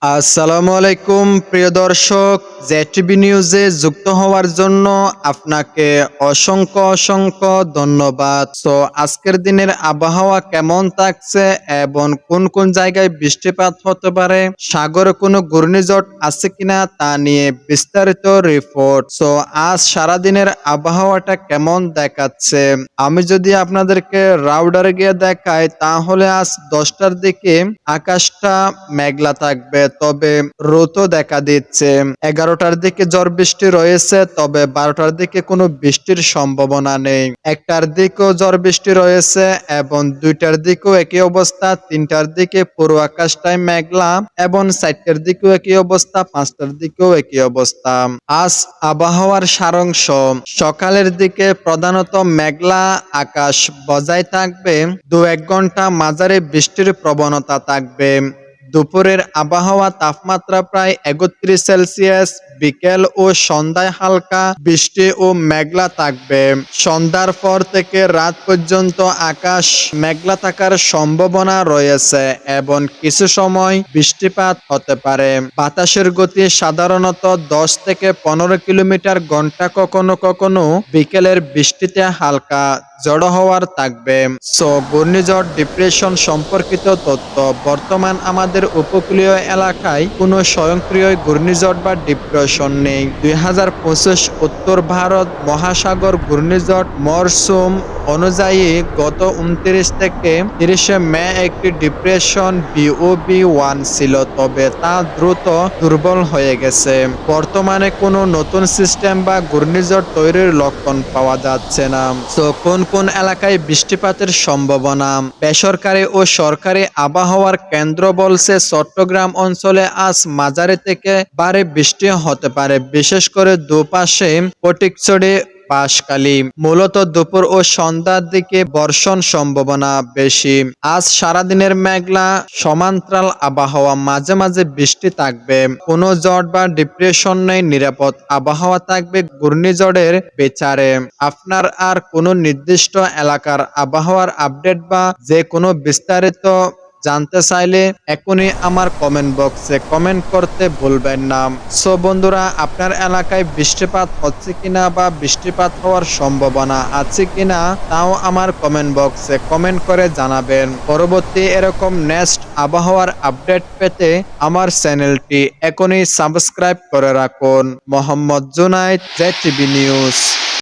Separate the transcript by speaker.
Speaker 1: আসসালামু আলাইকুম প্রিয় দর্শক, জেটিভি নিউজে যুক্ত হওয়ার জন্য আপনাকে অসংখ্য ধন্যবাদ। আজকের দিনের আবহাওয়া কেমন থাকছে এবং কোন কোন জায়গায় বৃষ্টিপাত হতে পারে, সাগরে কোনো ঘূর্ণিঝড় আছে কিনা তা নিয়ে বিস্তারিত রিপোর্ট। আজ সারাদিনের আবহাওয়াটা কেমন দেখাচ্ছে, আমি যদি আপনাদেরকে রাউডারে গিয়ে দেখাই তাহলে আজ 10টার দিকে আকাশটা মেঘলা থাকবে, তবে রোদও দেখা দিচ্ছে। 11টার দিকে ঝড় বৃষ্টি রয়েছে, তবে 12টার দিকে কোনো বৃষ্টির সম্ভাবনা নেই। 1টার দিকেও ঝড় বৃষ্টি রয়েছে এবং 2টার দিকেও একই অবস্থা। 3টার দিকে পুরো আকাশটাই মেঘলা এবং 4টার দিকেও একই অবস্থা, 5টার দিকেও একই অবস্থা। আজ আবহাওয়ার সারাংশ: সকালের দিকে প্রধানত মেঘলা আকাশ বজায় থাকবে, 2-1 ঘন্টা মাঝারি বৃষ্টির প্রবণতা থাকবে। দুপুরের আবহাওয়া তাপমাত্রা প্রায় 31°C, বিকেল ও সন্ধ্যায় হালকা বৃষ্টি ও মেঘলা থাকবে। সন্ধ্যার পর থেকে রাত পর্যন্ত আকাশ মেঘলা থাকার সম্ভাবনা রয়েছে এবং কিছু সময় বৃষ্টিপাত হতে পারে। বাতাসের গতি সাধারণত 10 থেকে 15 কিলোমিটার ঘন্টা, কখনো কখনো বিকেলের বৃষ্টিতে হালকা জড়ো হওয়ার থাকবে। ঘূর্ণিঝড় ডিপ্রেশন সম্পর্কিত তথ্য: বর্তমান আমাদের উপকূলীয় এলাকায় কোনো স্বয়ংক্রিয় ঘূর্ণিঝড় বা ডিপ্রেশন নেই। 2025 উত্তর ভারত মহাসাগর ঘূর্ণিঝড় মরসুম অনুযায়ী গত 29 থেকে 30 মে একটি ডিপ্রেশন BOB1 ছিল, তবে তা দ্রুত দুর্বল হয়ে গেছে। বর্তমানে কোনো নতুন সিস্টেম বা ঘূর্ণিঝড় তৈরির লক্ষণ পাওয়া যাচ্ছে না। কোন কোন এলাকায় বৃষ্টিপাতের সম্ভাবনা? বেসরকারি ও সরকারি আবহাওয়ার কেন্দ্র বলছে চট্টগ্রাম অঞ্চলে আজ মাঝারি থেকে ভারী বৃষ্টি হতে পারে, বিশেষ করে দুপাশে ফটিকছড়ি, বাঁশখালী। মূলত দুপুর ও সন্ধ্যার দিকে বর্ষণ সম্ভাবনা বেশি। আজ সারাদিনের মেঘলা সমান্তরাল আবহাওয়া, মাঝে মাঝে বৃষ্টি থাকবে। কোনো ঝড় বা ডিপ্রেশন নেই, নিরাপদ আবহাওয়া থাকবে ঘূর্ণিঝড়ের বিচারে। আপনার আর কোনো নির্দিষ্ট এলাকার আবহাওয়ার আপডেট বা যে কোনো বিস্তারিত জানতে চাইলে এখনই আমার কমেন্ট বক্সে কমেন্ট করতে ভুলবেন না। বন্ধুরা, আপনার এলাকায় বৃষ্টিপাত হচ্ছে কিনা বা বৃষ্টিপাত হওয়ার সম্ভাবনা আছে কিনা তাও আমার কমেন্ট বক্সে কমেন্ট করে জানাবেন। পরবর্তী এরকম নেক্সট আবহাওয়ার আপডেট পেতে আমার চ্যানেলটি এখনই সাবস্ক্রাইব করে রাখুন। Mohammad Junaid, JTV news.